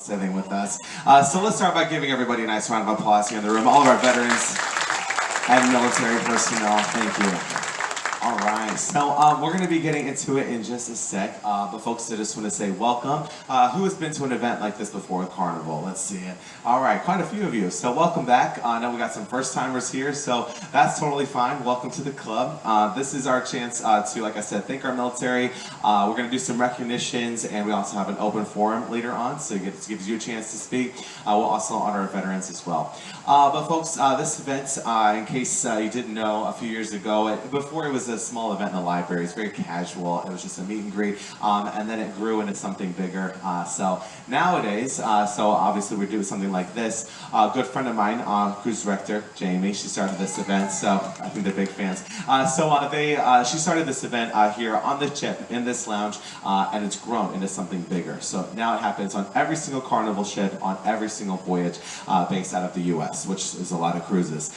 sitting with us. So let's start by giving everybody a nice round of applause here in the room. All of our veterans and military personnel, thank you. All right, so we're going to be getting into it in just a sec, but folks, I just want to say welcome. Who has been to an event like this before with Carnival? Let's see it. All right, quite a few of you. So welcome back. I know we got some first-timers here, so that's totally fine. Welcome to the club. This is our chance to, like I said, thank our military. We're going to do some recognitions, and we also have an open forum later on, so it gives you a chance to speak. We'll also honor our veterans as well. But folks, this event, in case you didn't know, a few years ago, before it was a small event in the library. It was very casual. It was just a meet and greet, and then it grew into something bigger. So nowadays, so obviously we're doing something like this. A good friend of mine, cruise director Jamie, she started this event, so I think they're big fans. She started this event here on the ship in this lounge, and it's grown into something bigger. So now it happens on every single Carnival ship, on every single voyage, based out of the U.S., which is a lot of cruises.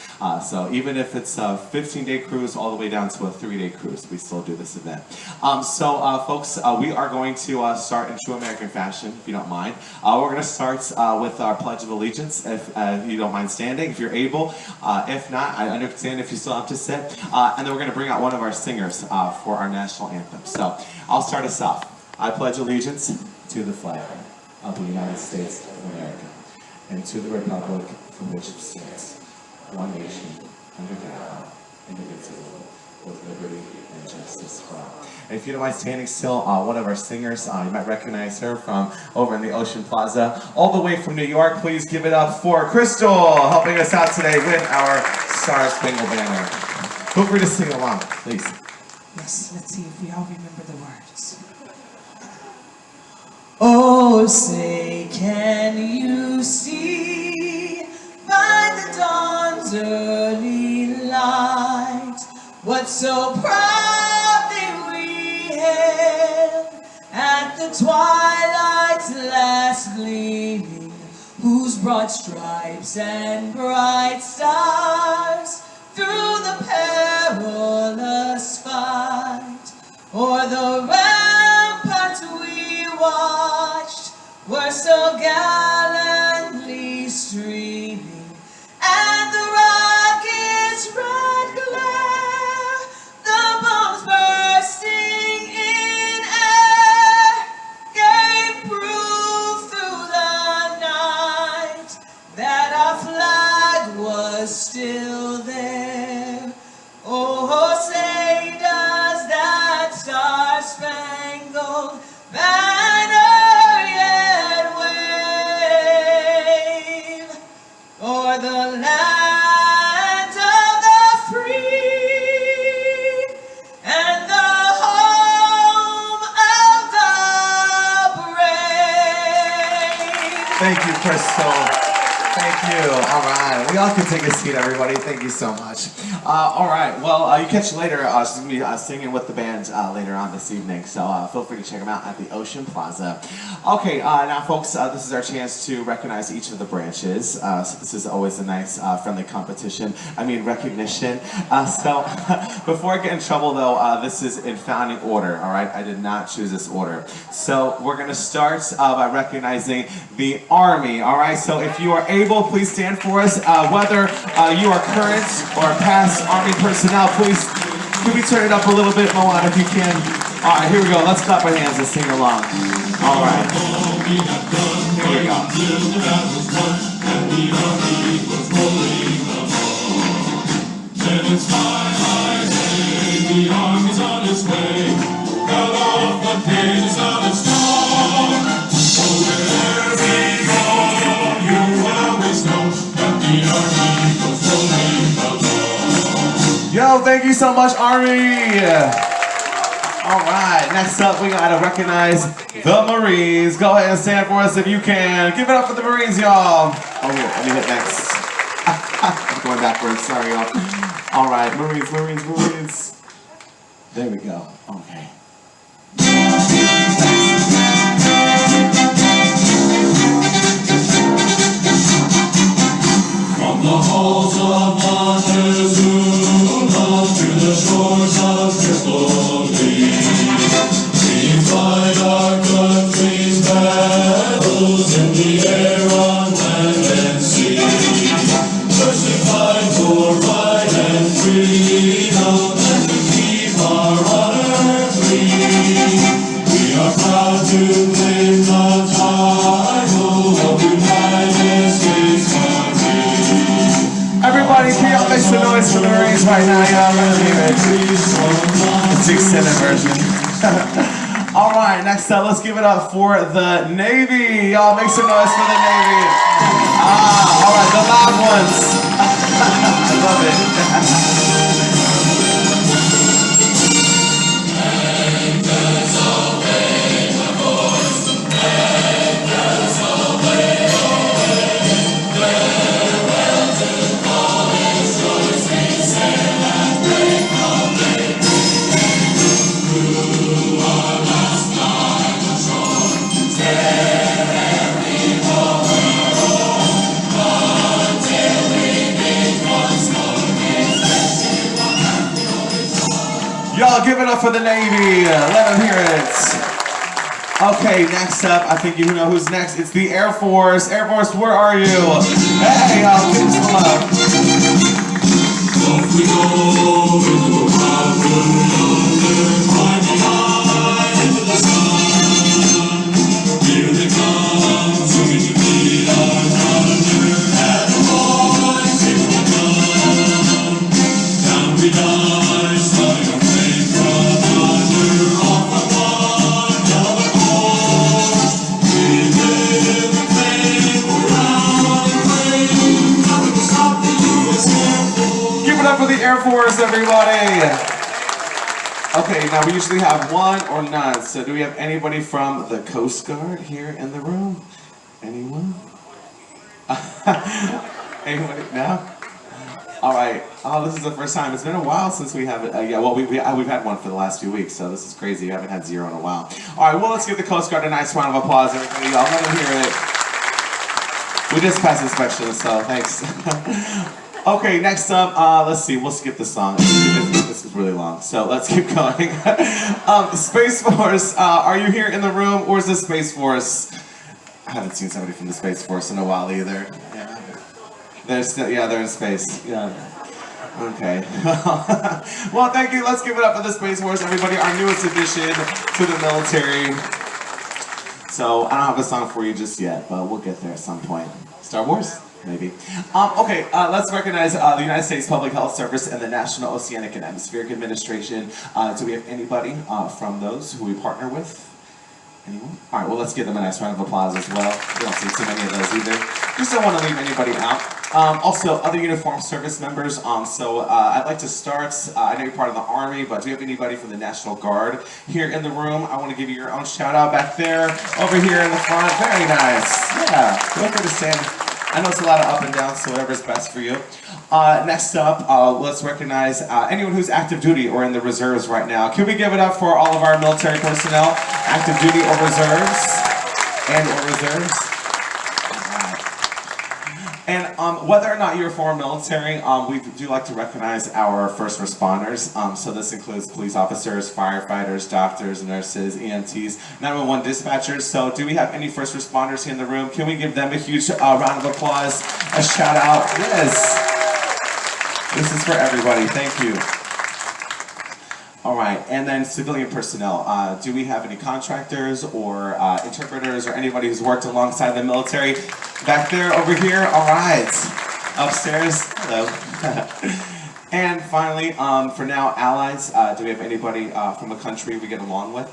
So even if it's a 15-day cruise all the way down to a 3-day cruise, we still do this event. Folks, we are going to start in true American fashion, if you don't mind. We're going to start with our Pledge of Allegiance, if you don't mind standing, if you're able. If not, I understand if you still have to sit. And then we're going to bring out one of our singers for our national anthem. So I'll start us off. I pledge allegiance to the flag of the United States of America and to the republic for which it stands, one nation, under God, indivisible, with liberty and justice for all. And if you don't mind standing still, one of our singers, you might recognize her from over in the Ocean Plaza, all the way from New York. Please give it up for Crystal, helping us out today with our Star Spangled Banner. Feel free to sing along, please. Yes, let's see if we all remember the words. Oh, say, can you see by the dawn's early light what so proudly we hailed at the twilight's last gleaming, whose broad stripes and bright stars through the perilous fight o'er the ramparts we watched were so gallantly streaming, and the rocket's red glare, the bombs bursting in air, gave proof through the night that our flag was still there. Oh, say does that star-spangled banner yet wave o'er the land of the free and the home of the brave? Thank you, Crystal. Thank you. All right. We all can take a seat, everybody. Thank you so much. All right. Well, you catch later. She's going to be singing with the band later on this evening, so feel free to check them out at the Ocean Plaza. Okay, now, folks, this is our chance to recognize each of the branches. So this is always a nice, friendly competition. Recognition. So before I get in trouble, though, this is in founding order, all right? I did not choose this order. So we're going to start by recognizing the Army, all right? So if you are able, please stand for us. Whether you are current or past Army personnel, please, could we turn it up a little bit, Moan, if you can? All right, here we go. Let's clap our hands and sing along. All right. Here we go. It's high, high, hey, the army's on its way. Cut off the pages of its storm. Oh, wherever we go, you always know that the army goes rolling along. Yo, thank you so much, Army. All right, next up, we gotta recognize the Marines. Go ahead and stand for us if you can. Give it up for the Marines, y'all. Oh, here, let me hit next. I'm going backwards, sorry, y'all. All right, Marines, Marines, Marines. There we go, okay. From the halls of Montezuma to the shores of Tripoli, we fight our country's battles in the right now, y'all. Let me hear it. It's the extended version. All right, next up, let's give it up for the Navy. Y'all make some noise for the Navy. All right, the loud ones. I love it. Y'all give it up for the Navy. Let them hear it. Okay, next up, I think you know who's next. It's the Air Force. Air Force, where are you? Hey, y'all, give us some love. Off we go into the wild world yonder, climbing high into the sun. Here they come, soon to meet our thunder, and the boys here will come. Down we dive, sliding away from under, off the one yellow coast. We live and play, around and play, nothing will stop the U.S. Air Force. Give it up for the Air Force, everybody. Okay, now we usually have one or none. So do we have anybody from the Coast Guard here in the room? Anyone? Anybody? No? All right. Oh, this is the first time. It's been a while since we have it. Yeah, well, we've had one for the last few weeks, so this is crazy. We haven't had zero in a while. All right, well, let's give the Coast Guard a nice round of applause, everybody. Y'all let them hear it. We just passed inspection, so thanks. Okay, next up, let's see. We'll skip the song. This is really long, so let's keep going. Space Force, are you here in the room? Where's the Space Force? I haven't seen somebody from the Space Force in a while either. Yeah. They're in space. Yeah. Okay. Well, thank you. Let's give it up for the Space Force, everybody. Our newest addition to the military. So I don't have a song for you just yet, but we'll get there at some point. Star Wars? Maybe. Okay, let's recognize the United States Public Health Service and the National Oceanic and Atmospheric Administration. Do we have anybody from those who we partner with? Anyone? All right, well, let's give them a nice round of applause as well. We don't see too many of those either. Just don't want to leave anybody out. Also, other uniformed service members. I'd like to start. I know you're part of the Army, but do you have anybody from the National Guard here in the room? I want to give you your own shout out back there, over here in the front. Very nice. Yeah, feel free to stand. I know it's a lot of up and down, so whatever's best for you. Next up, let's recognize anyone who's active duty or in the reserves right now. Can we give it up for all of our military personnel, active duty or reserves, or reserves? And whether or not you're former military, we do like to recognize our first responders. So this includes police officers, firefighters, doctors, nurses, EMTs, 911 dispatchers. So do we have any first responders here in the room? Can we give them a huge round of applause, a shout out? Yes. This is for everybody. Thank you. All right, and then civilian personnel. Do we have any contractors or interpreters or anybody who's worked alongside the military? Back there, over here, all right. Upstairs, hello. And finally, for now, allies. Do we have anybody from a country we get along with?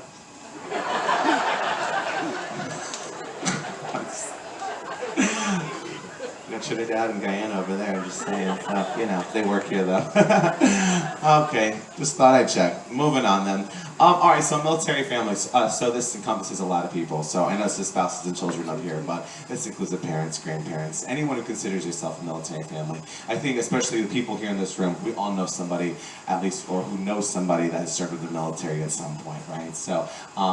Got Trinidad and Guyana over there, I'm just saying. They work here though. Okay, just thought I'd check. Moving on then. All right, so military families. So this encompasses a lot of people. So I know it's the spouses and children up here, but this includes the parents, grandparents, anyone who considers yourself a military family. I think especially the people here in this room, we all know somebody, at least, or who knows somebody that has served with the military at some point, right? So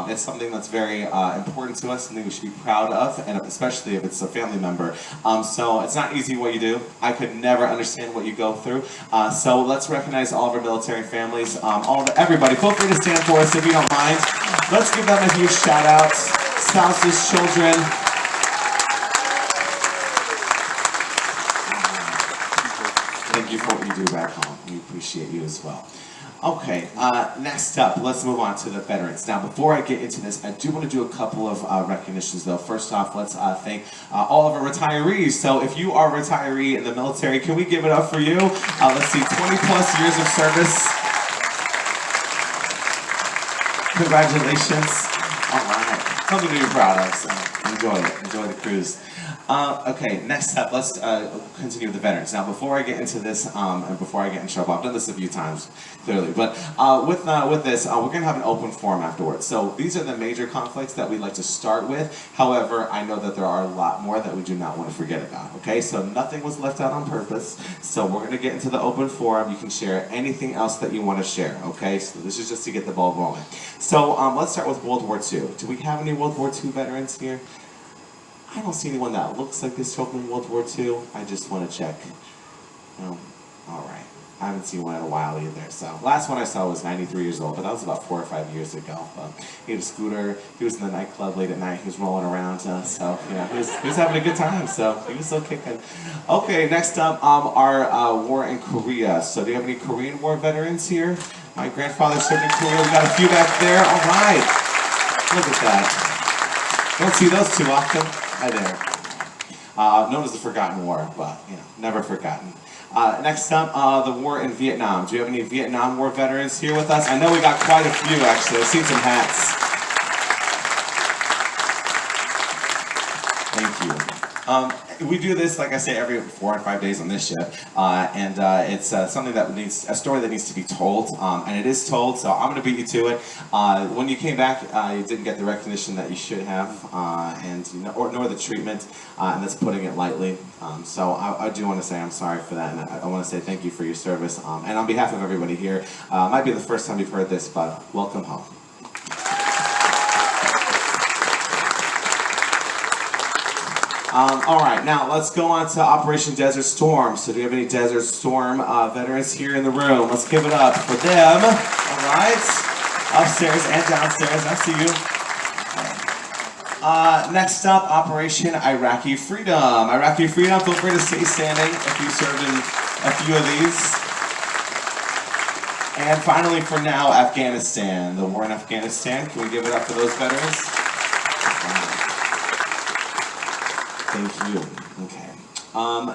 it's something that's very important to us, something we should be proud of, and especially if it's a family member. So it's not easy what you do. I could never understand what you go through. So let's recognize all of our military families, everybody. Feel free to stand for us if you don't mind. Let's give them a huge shout out. Spouses, children. Thank you for what you do back home. We appreciate you as well. Okay, next up, let's move on to the veterans. Now, before I get into this, I do want to do a couple of recognitions, though. First off, let's thank all of our retirees. So if you are a retiree in the military, can we give it up for you? Let's see, 20 plus years of service. Congratulations. All right, something to be proud of, so enjoy it. Enjoy the cruise. Okay, next up, let's continue with the veterans. Now, before I get into this, and before I get in trouble, I've done this a few times, clearly, but with this, we're going to have an open forum afterwards. So these are the major conflicts that we'd like to start with. However, I know that there are a lot more that we do not want to forget about, okay? So nothing was left out on purpose. So we're going to get into the open forum. You can share anything else that you want to share, okay? So this is just to get the ball rolling. So let's start with World War II. Do we have any World War II veterans here? I don't see anyone that looks like they served in World War II. I just want to check. No? All right. I haven't seen one in a while either. So last one I saw was 93 years old, but that was about 4 or 5 years ago. He had a scooter. He was in the nightclub late at night. He was rolling around. So yeah, he was having a good time. So he was still kicking. Okay, next up, our war in Korea. So do you have any Korean War veterans here? My grandfather served in Korea. We got a few back there. All right. Look at that. Don't see those too often. Hi there. Known as the Forgotten War, but never forgotten. Next up, the war in Vietnam. Do you have any Vietnam War veterans here with us? I know we got quite a few, actually. I've seen some hats. Thank you. We do this, like I say, every 4 or 5 days on this ship, and it's something that needs a story that needs to be told, and it is told. So I'm going to beat you to it. When you came back, you didn't get the recognition that you should have, nor the treatment, and that's putting it lightly. So I do want to say I'm sorry for that, and I want to say thank you for your service. And on behalf of everybody here, it might be the first time you've heard this, but welcome home. All right, now let's go on to Operation Desert Storm. So do you have any Desert Storm veterans here in the room? Let's give it up for them. All right, upstairs and downstairs. I see you. Next up, Operation Iraqi Freedom. Iraqi Freedom, feel free to stay standing if you served in a few of these. And finally, for now, Afghanistan. The war in Afghanistan. Can we give it up for those veterans? Thank you. Okay.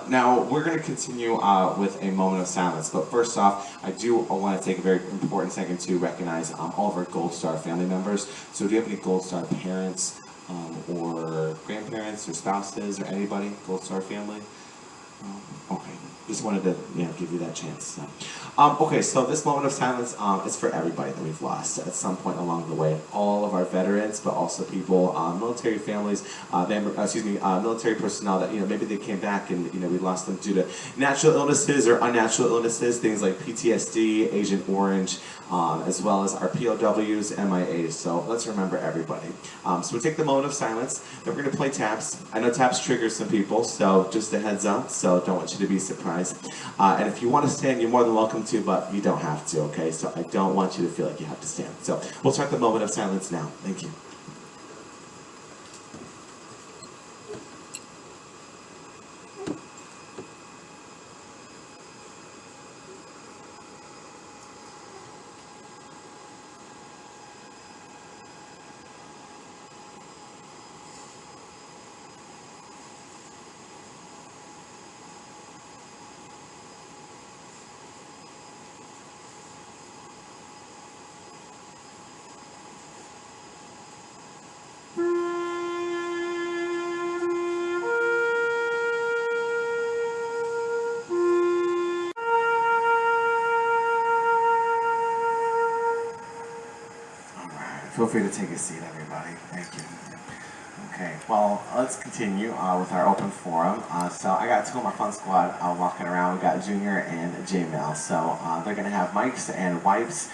Now, we're going to continue with a moment of silence. But first off, I do want to take a very important second to recognize all of our Gold Star family members. So do you have any Gold Star parents or grandparents or spouses or anybody? Gold Star family? Okay. Just wanted to give you that chance. So. Okay, so this moment of silence is for everybody that we've lost at some point along the way. All of our veterans, but also people, military families, military personnel that maybe they came back and we lost them due to natural illnesses or unnatural illnesses, things like PTSD, Agent Orange, as well as our POWs, MIAs. So let's remember everybody. So we take the moment of silence. Then we're going to play taps. I know taps trigger some people, so just a heads up. So don't want you to be surprised. And if you want to stand, you're more than welcome to, but you don't have to, okay? So I don't want you to feel like you have to stand. So we'll start the moment of silence now. Thank you. Feel free to take a seat, everybody. Thank you. Okay, well, let's continue with our open forum. So I got two of my fun squad walking around. We got Junior and J-Mail. So they're going to have mics and wipes.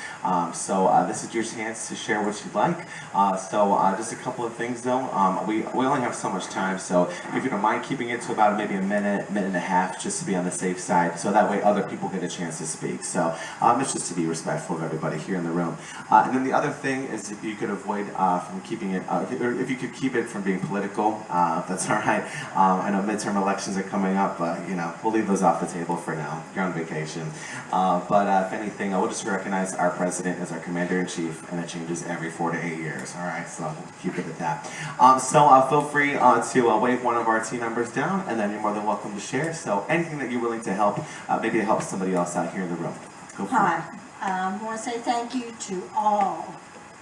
So this is your chance to share what you'd like. So just a couple of things, though. We only have so much time, so if you don't mind keeping it to about maybe a minute and a half, just to be on the safe side, so that way other people get a chance to speak. So it's just to be respectful of everybody here in the room. And then the other thing is if you could avoid from keeping it, or if you could keep it from being getting political. If that's all right. I know midterm elections are coming up, but you know, we'll leave those off the table for now. You're on vacation. But if anything, I will just recognize our president as our commander-in-chief, and it changes every 4 to 8 years. All right, so we'll keep it at that. Feel free to wave one of our team members down, and then you're more than welcome to share. So anything that you're willing to help, maybe to help somebody else out here in the room. Go for it. Hi, I want to say thank you to all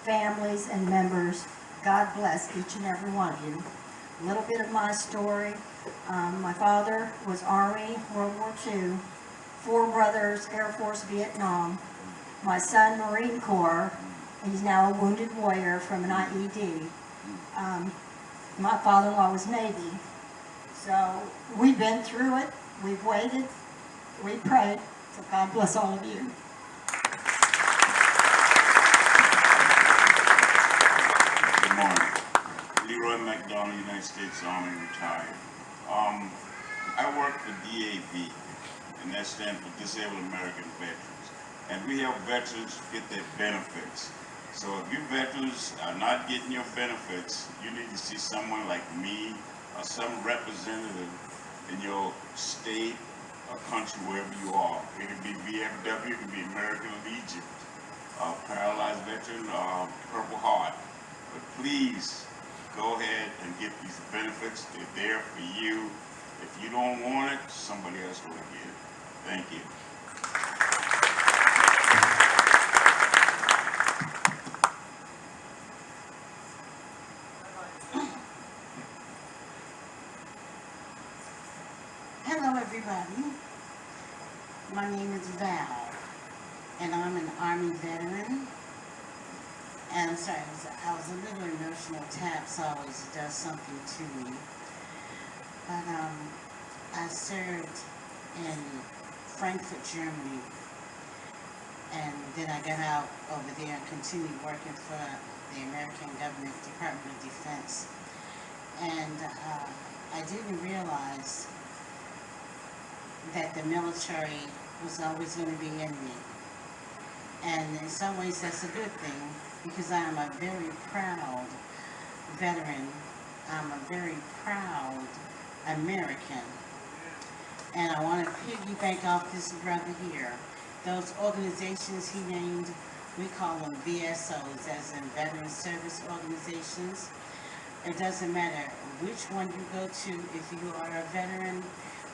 families and members. God bless each and every one of you. A little bit of my story. My father was Army, World War II, 4 brothers, Air Force, Vietnam. My son, Marine Corps. He's now a wounded warrior from an IED. My father-in-law was Navy. So we've been through it. We've waited. We prayed. So God bless all of you. Good morning. Leroy McDonald, United States Army, retired. I work for DAV, and that stands for Disabled American Veterans. And we help veterans get their benefits. So if you veterans are not getting your benefits, you need to see someone like me or some representative in your state or country, wherever you are. It could be VFW, it could be American Legion, Paralyzed Veteran, Purple Heart. But please, go ahead and get these benefits. They're there for you. If you don't want it, somebody else will get it. Thank you. Hello everybody, my name is Val, and I'm an Army veteran, and I'm sorry, I was a little emotional. TAPS always does something to me, but I served in Frankfurt, Germany, and then I got out over there and continued working for the American government, Department of Defense, and I didn't realize that the military was always going to be in me. And in some ways that's a good thing, because I am a very proud veteran. I'm a very proud American. And I want to piggyback off this brother here. Those organizations he named, we call them VSOs, as in Veteran Service Organizations. It doesn't matter which one you go to if you are a veteran.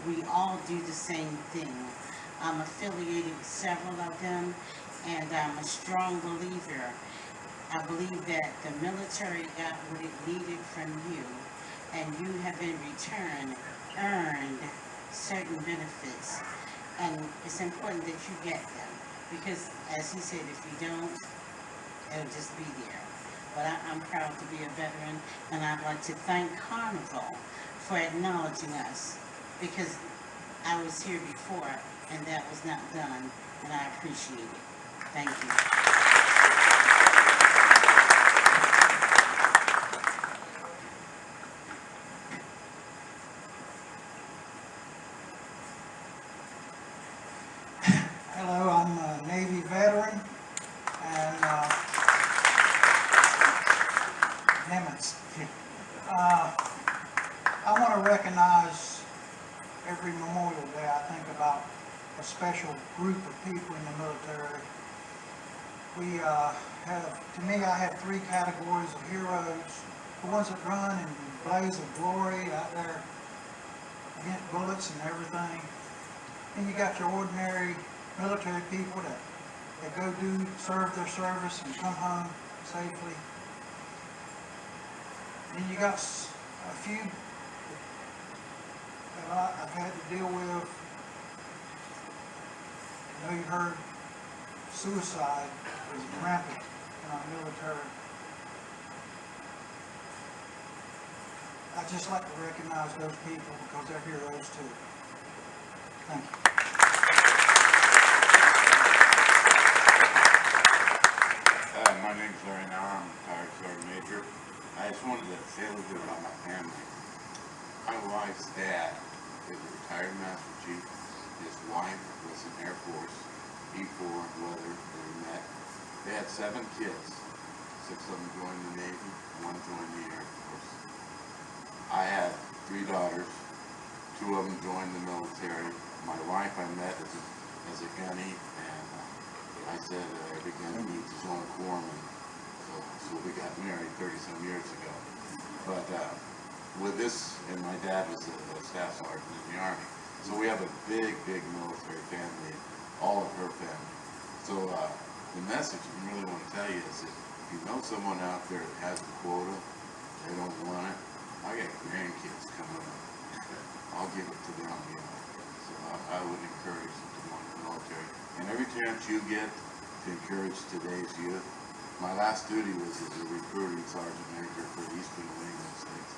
We all do the same thing. I'm affiliated with several of them, and I'm a strong believer. I believe that the military got what it needed from you, and you have in return earned certain benefits. And it's important that you get them, because as he said, if you don't, it'll just be there. But I'm proud to be a veteran, and I'd like to thank Carnival for acknowledging us, because I was here before and that was not done, and I appreciate it. Thank you. Hello, I'm a Navy veteran, and Nimitz. I want to recognize every Memorial Day. I think about a special group of people in the military. We to me, I have 3 categories of heroes. The ones that run in blaze of glory out there against bullets and everything. And you got your ordinary military people that go serve their service and come home safely. And you got a few that I've had to deal with. I know you heard suicide is rampant in our military. I'd just like to recognize those people because they're heroes too. Thank you. My name's Larry Nauer. I'm a retired sergeant major. I just wanted to say a little bit about my family. My wife's dad is a retired Master Chief. His wife was in Air Force, E4 weather, they met. They had 7 kids. 6 of them joined the Navy, 1 joined the Air Force. I had 3 daughters. 2 of them joined the military. My wife I met as a gunny, and I said every gunny needs his own corpsman. So we got married 30-some years ago. But with this, and my dad was a staff sergeant in the Army. So we have a big military family, all of her family. So the message we really want to tell you is that if you know someone out there that has the quota, they don't want it, I got grandkids coming up. I'll give it to them, you know. So I would encourage them to go into the military. And every chance you get to encourage today's youth, my last duty was as a recruiting sergeant major for the Eastern New England states.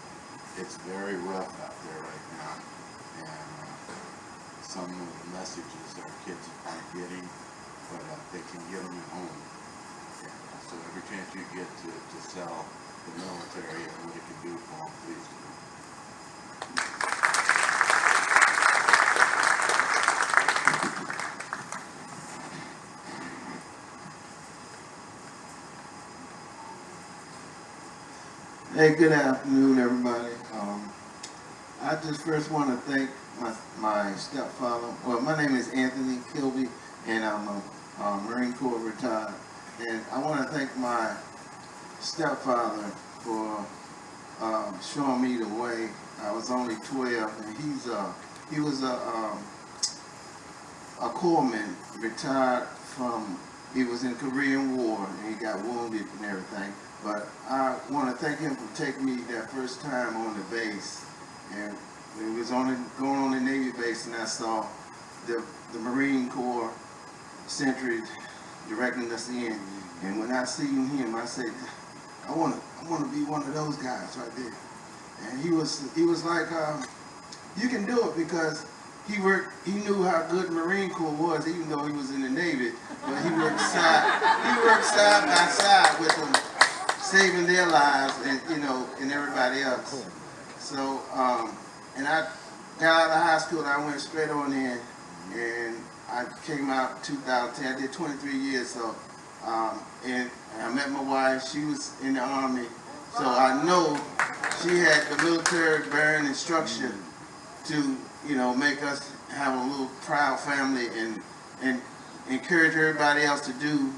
It's very rough out there right now, and some of the messages our kids aren't getting, but they can get them at home. And so every chance you get to sell the military and what it can do for them, please do. Hey, good afternoon, everybody. I just first want to thank my stepfather. Well, my name is Anthony Kilby, and I'm a Marine Corps retired. And I want to thank my stepfather for showing me the way. I was only 12, and he was a corpsman, retired from. He was in the Korean War, and he got wounded and everything. But I want to thank him for taking me that first time on the base. And it was going on the Navy base, and I saw the Marine Corps sentry directing us in. And when I seen him, I said, I want to be one of those guys right there. And he was like, you can do it, because he knew how good the Marine Corps was, even though he was in the Navy. But he worked side by side with them, saving their lives, and and everybody else. So, and I got out of high school and I went straight on in, and I came out in 2010. I did 23 years. So, and I met my wife. She was in the Army, so I know she had the military bearing instruction to make us have a little proud family and encourage everybody else to do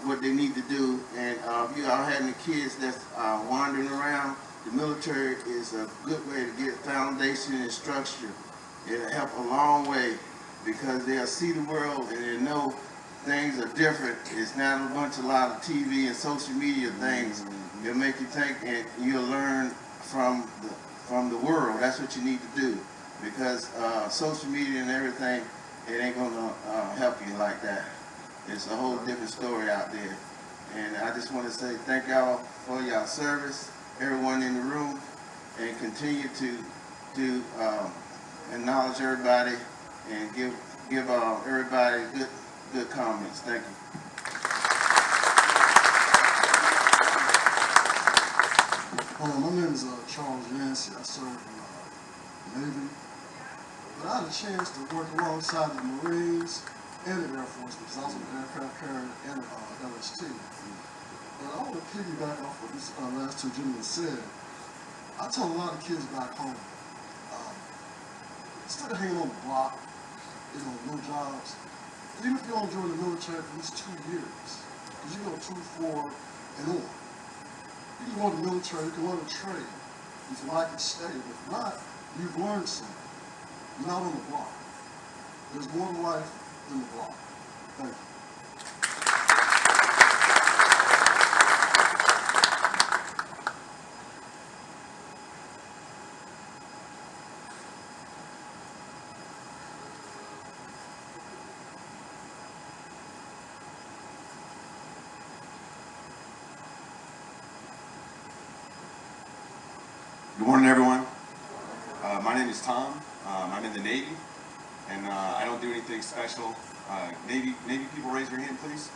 what they need to do. And if you all have any kids that's wandering around, the military is a good way to get foundation and structure. It'll help a long way, because they'll see the world and they'll know things are different. It's not a lot of TV and social media things. It'll make you think, and you'll learn from the world. That's what you need to do, because social media and everything, it ain't gonna help you like that. It's a whole different story out there. And I just want to say thank y'all for y'all service, everyone in the room, and continue to acknowledge everybody and give everybody good comments. Thank you. My name is Charles Yancey. I served in the Navy. But I had a chance to work alongside the Marines and the Air Force, because I was an aircraft carrier and LST. But I want to piggyback off what these last 2 gentlemen said. I tell a lot of kids back home, instead of hanging on the block, no jobs, even if you only join the military for these 2 years, because you go 2, 4, and on. You can go to the military, you can learn a trade. If you like it, stay. But if not, you've learned something. You're not on the block. There's more to life than the block. Thank you. Good morning, everyone. My name is Tom. I'm in the Navy, and I don't do anything special. Navy people, raise your hand, please.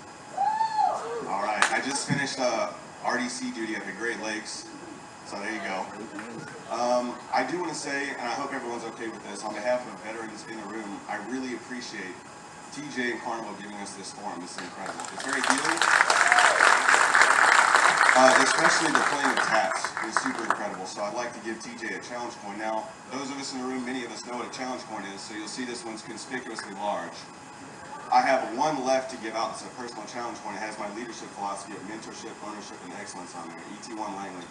All right. I just finished RDC duty at the Great Lakes, so there you go. I do want to say, and I hope everyone's okay with this, on behalf of veterans in the room, I really appreciate TJ and Carnival giving us this forum. This is incredible. It's very healing. Especially the playing of taps is super incredible. So I'd like to give TJ a challenge coin. Now, those of us in the room, many of us know what a challenge coin is, so you'll see this one's conspicuously large. I have one left to give out as a personal challenge coin. It has my leadership philosophy of mentorship, ownership, and excellence on there, ET1 Langley.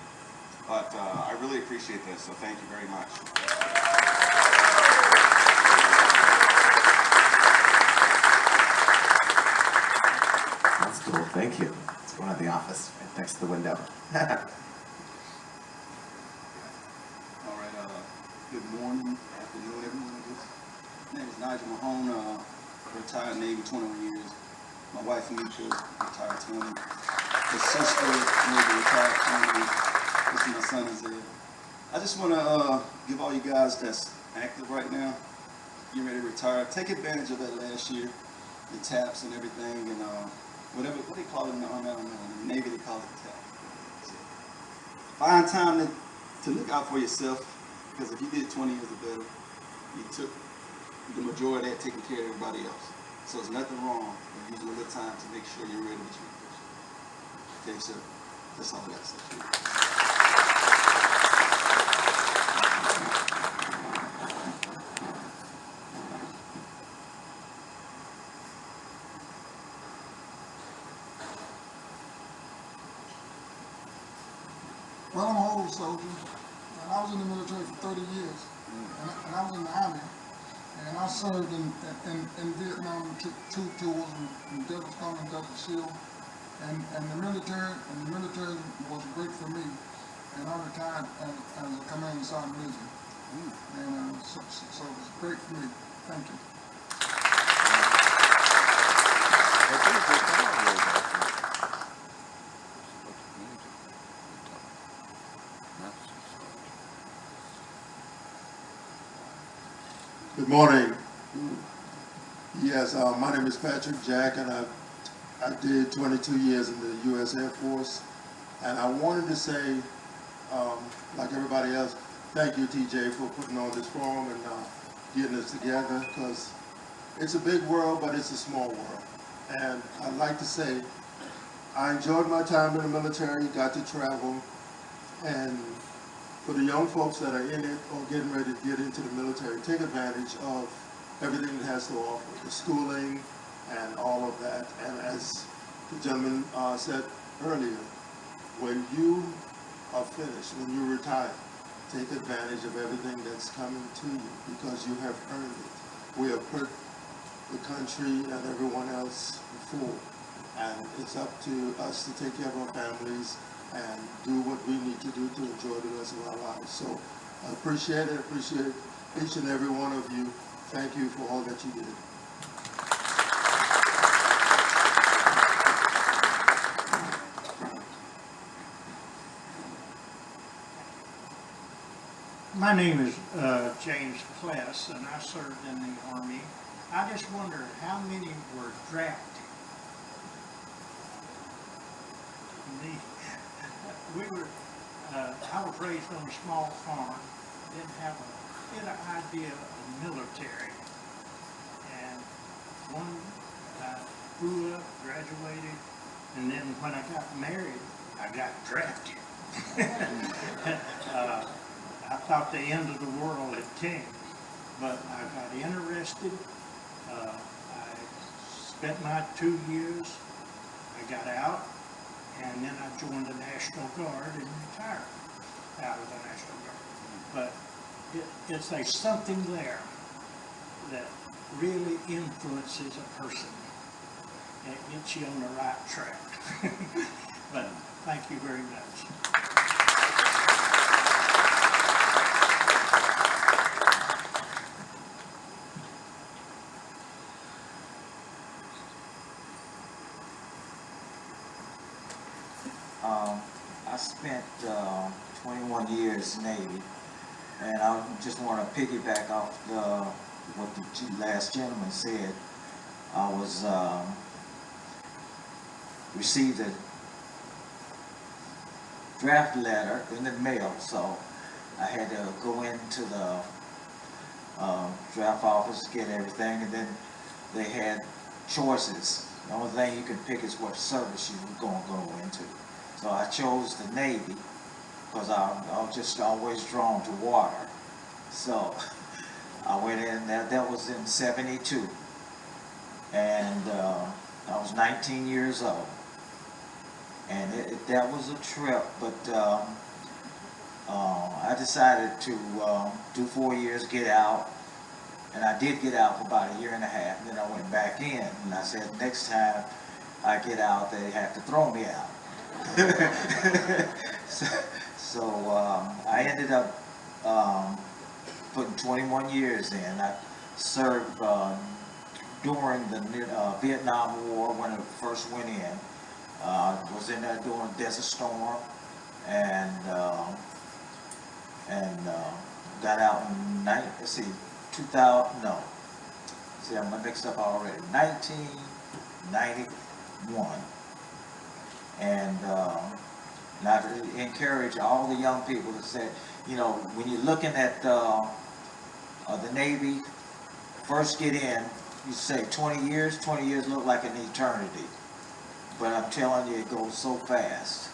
But I really appreciate this, so thank you very much. That's cool. Thank you. It's going at the office right next to the window. All right, good morning, afternoon, everyone. My name is Nigel Mahone, retired Navy 21 years. My wife, Mika, retired 20. His sister, Navy, retired 20. This is my son, Isaiah. I just want to give all you guys that's active right now, getting ready to retire, take advantage of that last year, the taps and everything, and whatever, what they call it in the Army, I don't know. In the Navy, they call it the tap. Find time to look out for yourself, because if you did 20 years or better, you took the majority of that taking care of everybody else. So there's nothing wrong with using a little time to make sure you're ready to transition. Okay, so that's all I got to say. Well, I'm an old soldier, and I was in the military for 30 years, and I was in the Army, and I served in Vietnam, took 2 tours in Desert Storm and Desert Shield, and the military was great for me, and I retired as a commanding sergeant major, and so it was great for me. Thank you. Good morning. Yes, my name is Patrick Jack, and I did 22 years in the U.S. Air Force. And I wanted to say, like everybody else, thank you, TJ, for putting on this forum and getting us together, because it's a big world, but it's a small world. And I'd like to say, I enjoyed my time in the military, got to travel, and for the young folks that are in it or getting ready to get into the military, take advantage of everything it has to offer, the schooling and all of that. And as the gentleman said earlier, when you are finished, when you retire, take advantage of everything that's coming to you, because you have earned it. We have put the country and everyone else before, and it's up to us to take care of our families and do what we need to do to enjoy the rest of our lives. So I appreciate each and every one of you. Thank you for all that you did. My name is James Kless, and I served in the Army. I just wonder how many were drafted. I was raised on a small farm, didn't have an idea of military. And I grew up, graduated, and then when I got married, I got drafted. I thought the end of the world had came, but I got interested. I spent my 2 years, I got out, and then I joined the National Guard and retired out of the National Guard. But it's like something there that really influences a person and gets you on the right track. But thank you very much. I spent 21 years Navy, and I just want to piggyback off what the last gentleman said. I was received a draft letter in the mail, so I had to go into the draft office, get everything, and then they had choices. The only thing you could pick is what service you were going to go into. So I chose the Navy because I'm just always drawn to water. So I went in, that was in '72. And I was 19 years old. And that was a trip, but I decided to do 4 years, get out. And I did get out for about 1.5 years, and then I went back in. And I said, next time I get out, they have to throw me out. so I ended up putting 21 years in. I served during the Vietnam War when it first went in. Was in there during Desert Storm, and got out in 2000. No, see, I'm mixed up already. 1991, and I encourage all the young people to say, you know, when you're looking at the Navy, first get in, you say 20 years. 20 years look like an eternity. But I'm telling you, it goes so fast.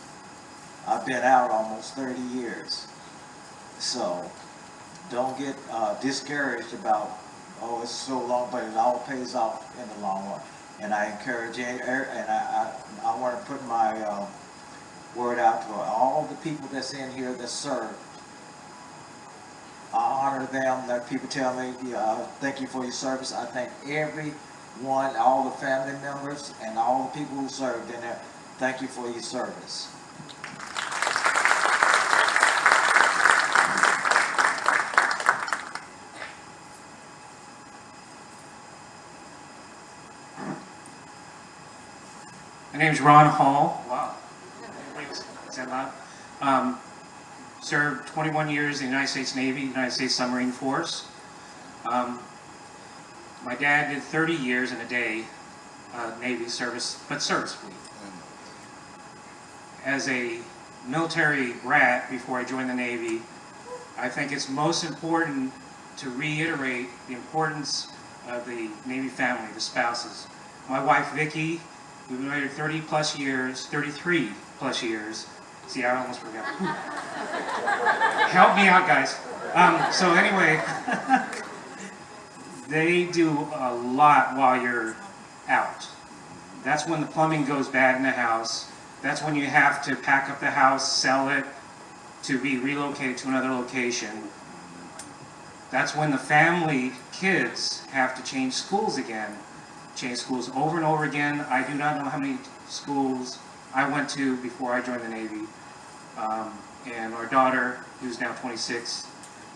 I've been out almost 30 years. So don't get discouraged about, oh, it's so long, but it all pays off in the long run. And I encourage you, and I want to put my word out to all the people that's in here that serve. I honor them. Like people tell me, thank you for your service. I thank everyone, all the family members, and all the people who served in there. Thank you for your service. My name is Ron Hall. Wow. Is that loud? Served 21 years in the United States Navy, United States Submarine Force. My dad did 30 years in a day, Navy service, but service fleet. As a military brat before I joined the Navy, I think it's most important to reiterate the importance of the Navy family, the spouses. My wife, Vicki, we've been married 30 plus years, 33 plus years. See, I almost forgot. Help me out, guys. So anyway, they do a lot while you're out. That's when the plumbing goes bad in the house. That's when you have to pack up the house, sell it, to be relocated to another location. That's when the family kids have to change schools again. Change schools over and over again. I do not know how many schools I went to before I joined the Navy. And our daughter, who's now 26,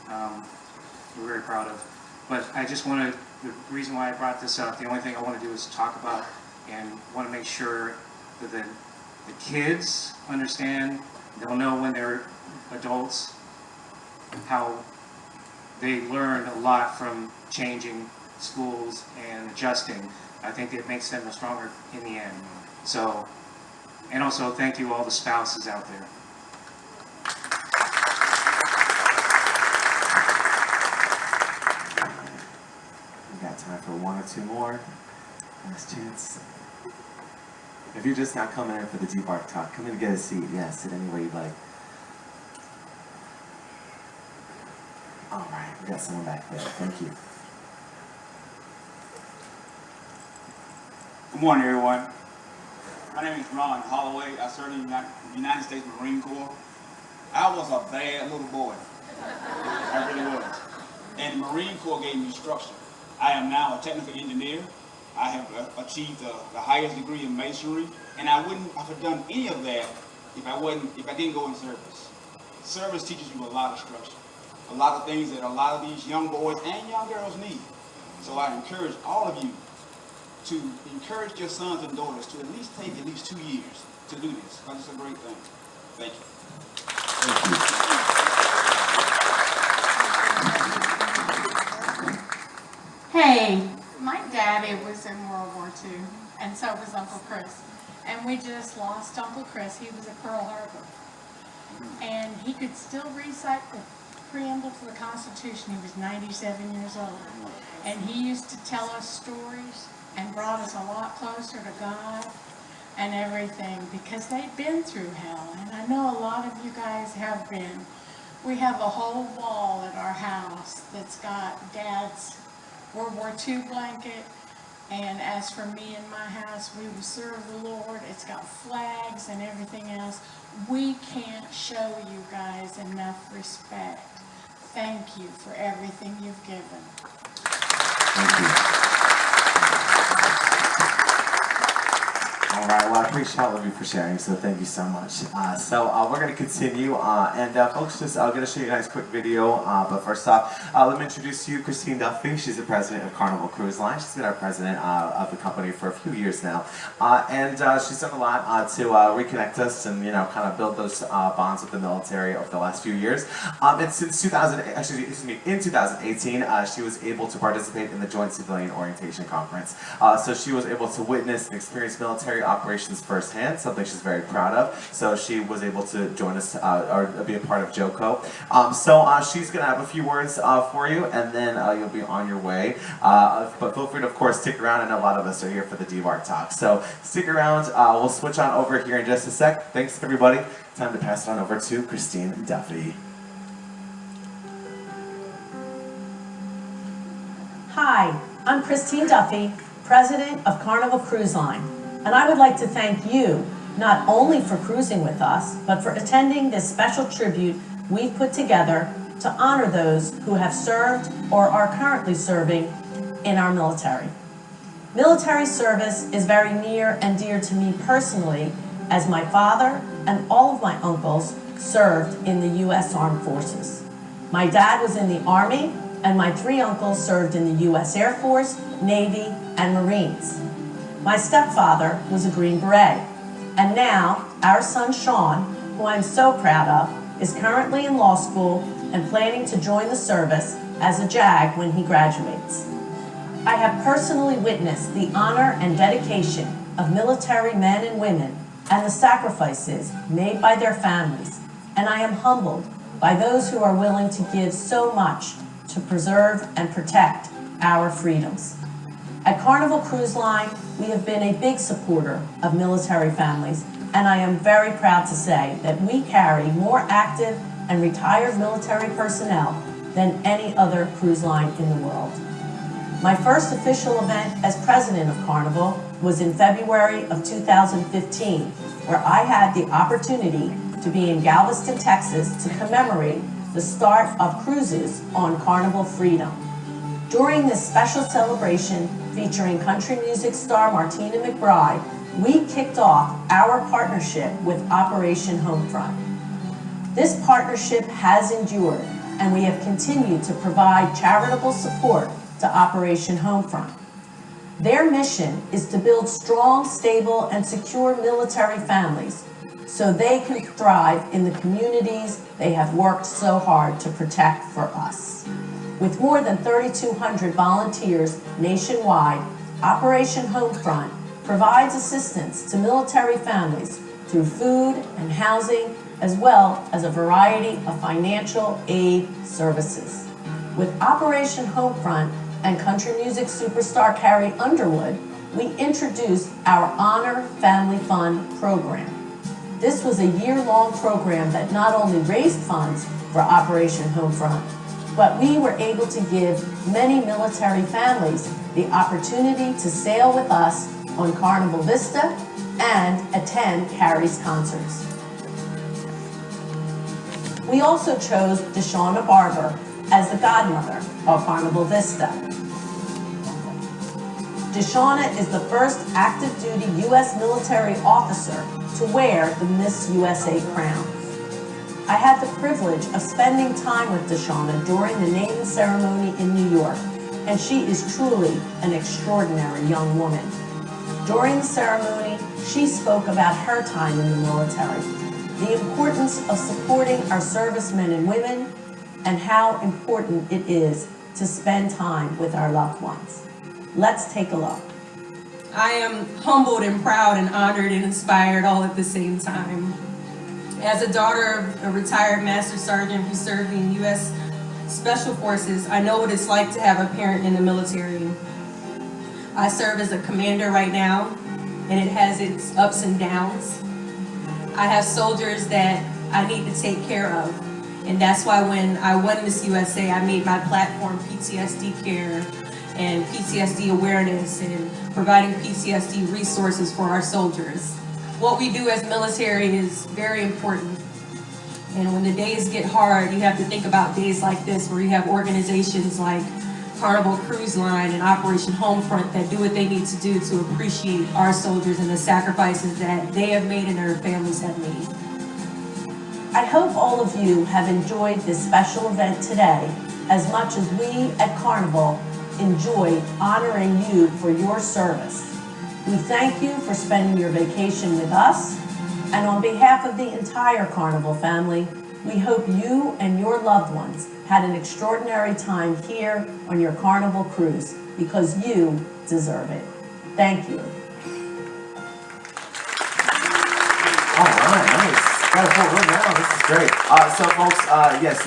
we're very proud of. But I just want to, the reason why I brought this up, the only thing I want to do is talk about and want to make sure that the kids understand, they'll know when they're adults, how they learn a lot from changing schools and adjusting. I think it makes them stronger in the end. So, and also thank you all the spouses out there. We got time for one or two more. Last chance. If you're just not coming in for the Deep Art Talk, come in and get a seat. Yeah, sit anywhere you'd like. All right, we got someone back there. Thank you. Good morning, everyone. My name is Ron Holloway. I served in the United States Marine Corps. I was a bad little boy. I really was. And the Marine Corps gave me structure. I am now a technical engineer. I have achieved the highest degree in masonry, and I wouldn't have done any of that if I didn't go in service. Service teaches you a lot of structure, a lot of things that a lot of these young boys and young girls need. So I encourage all of you to encourage your sons and daughters to at least take at least 2 years to do this, because it's a great thing. Thank you. Hey, my daddy was in World War II, and so was Uncle Chris. And we just lost Uncle Chris. He was at Pearl Harbor. And he could still recite the preamble to the Constitution. He was 97 years old. And he used to tell us stories and brought us a lot closer to God. and everything, because they've been through hell, and I know a lot of you guys have been. We have a whole wall at our house that's got Dad's World War II blanket, and as for me and my house, we will serve the Lord. It's got flags and everything else. We can't show you guys enough respect. Thank you for everything you've given. Thank you. All right, well, I appreciate all of you for sharing, so thank you so much. We're going to continue, folks, just I'm going to show you guys a quick video, but first off, let me introduce to you Christine Duffy. She's the president of Carnival Cruise Line. She's been our president of the company for a few years now, she's done a lot to reconnect us and, kind of build those bonds with the military over the last few years. And since in 2018, she was able to participate in the Joint Civilian Orientation Conference. So she was able to witness and experience military operations firsthand, something she's very proud of. So she was able to join us or be a part of JOCO. She's going to have a few words for you, and then you'll be on your way. But feel free to, of course, stick around. I know a lot of us are here for the DBARC talk. So stick around. We'll switch on over here in just a sec. Thanks, everybody. Time to pass it on over to Christine Duffy. Hi, I'm Christine Duffy, President of Carnival Cruise Line, and I would like to thank you not only for cruising with us, but for attending this special tribute we've put together to honor those who have served or are currently serving in our military. Military service is very near and dear to me personally, as my father and all of my uncles served in the U.S. Armed Forces. My dad was in the Army, and my 3 uncles served in the U.S. Air Force, Navy, and Marines. My stepfather was a Green Beret, and now our son Sean, who I'm so proud of, is currently in law school and planning to join the service as a JAG when he graduates. I have personally witnessed the honor and dedication of military men and women and the sacrifices made by their families, and I am humbled by those who are willing to give so much to preserve and protect our freedoms. At Carnival Cruise Line, we have been a big supporter of military families, and I am very proud to say that we carry more active and retired military personnel than any other cruise line in the world. My first official event as president of Carnival was in February of 2015, where I had the opportunity to be in Galveston, Texas to commemorate the start of cruises on Carnival Freedom. During this special celebration featuring country music star Martina McBride, we kicked off our partnership with Operation Homefront. This partnership has endured, and we have continued to provide charitable support to Operation Homefront. Their mission is to build strong, stable, and secure military families so they can thrive in the communities they have worked so hard to protect for us. With more than 3,200 volunteers nationwide, Operation Homefront provides assistance to military families through food and housing, as well as a variety of financial aid services. With Operation Homefront and country music superstar Carrie Underwood, we introduced our Honor Family Fund program. This was a year-long program that not only raised funds for Operation Homefront, but we were able to give many military families the opportunity to sail with us on Carnival Vista and attend Carrie's concerts. We also chose Deshauna Barber as the godmother of Carnival Vista. Deshauna is the first active duty U.S. military officer to wear the Miss USA crown. I had the privilege of spending time with Deshauna during the naming ceremony in New York, and she is truly an extraordinary young woman. During the ceremony, she spoke about her time in the military, the importance of supporting our servicemen and women, and how important it is to spend time with our loved ones. Let's take a look. I am humbled and proud and honored and inspired all at the same time. As a daughter of a retired Master Sergeant who served in U.S. Special Forces, I know what it's like to have a parent in the military. I serve as a commander right now, and it has its ups and downs. I have soldiers that I need to take care of, and that's why when I won Miss USA, I made my platform PTSD care and PTSD awareness and providing PTSD resources for our soldiers. What we do as military is very important. And when the days get hard, you have to think about days like this where you have organizations like Carnival Cruise Line and Operation Homefront that do what they need to do to appreciate our soldiers and the sacrifices that they have made and their families have made. I hope all of you have enjoyed this special event today as much as we at Carnival enjoyed honoring you for your service. We thank you for spending your vacation with us, and on behalf of the entire Carnival family, we hope you and your loved ones had an extraordinary time here on your Carnival cruise, because you deserve it. Thank you. All right, nice. Got a full room now. This is great. So, folks, yes,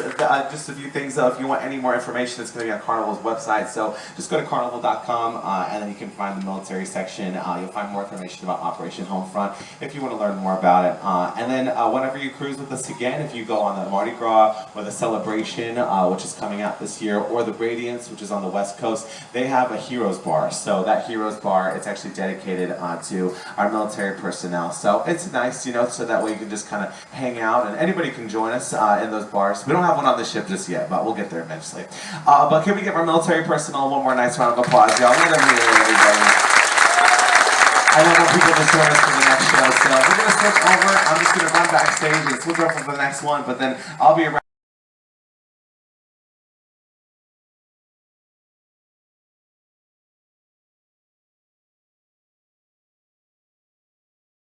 just a few things. If you want any more information, it's going to be on Carnival's website. So, just go to carnival.com, and then you can find the military section. You'll find more information about Operation Homefront if you want to learn more about it. And then, whenever you cruise with us again, if you go on the Mardi Gras or the Celebration, which is coming out this year, or the Radiance, which is on the West Coast, they have a Heroes Bar. So, that Heroes Bar, it's actually dedicated to our military personnel. So, it's nice, so that way you can just kind of hang out, and anybody can join us in those bars. We don't have one on the ship just yet, but we'll get there eventually. But can we give our military personnel one more nice round of applause, y'all? Let them hear it, everybody. I don't want people to join us for the next show, so we're going to switch over. I'm just going to run backstage and switch over for the next one, but then I'll be around.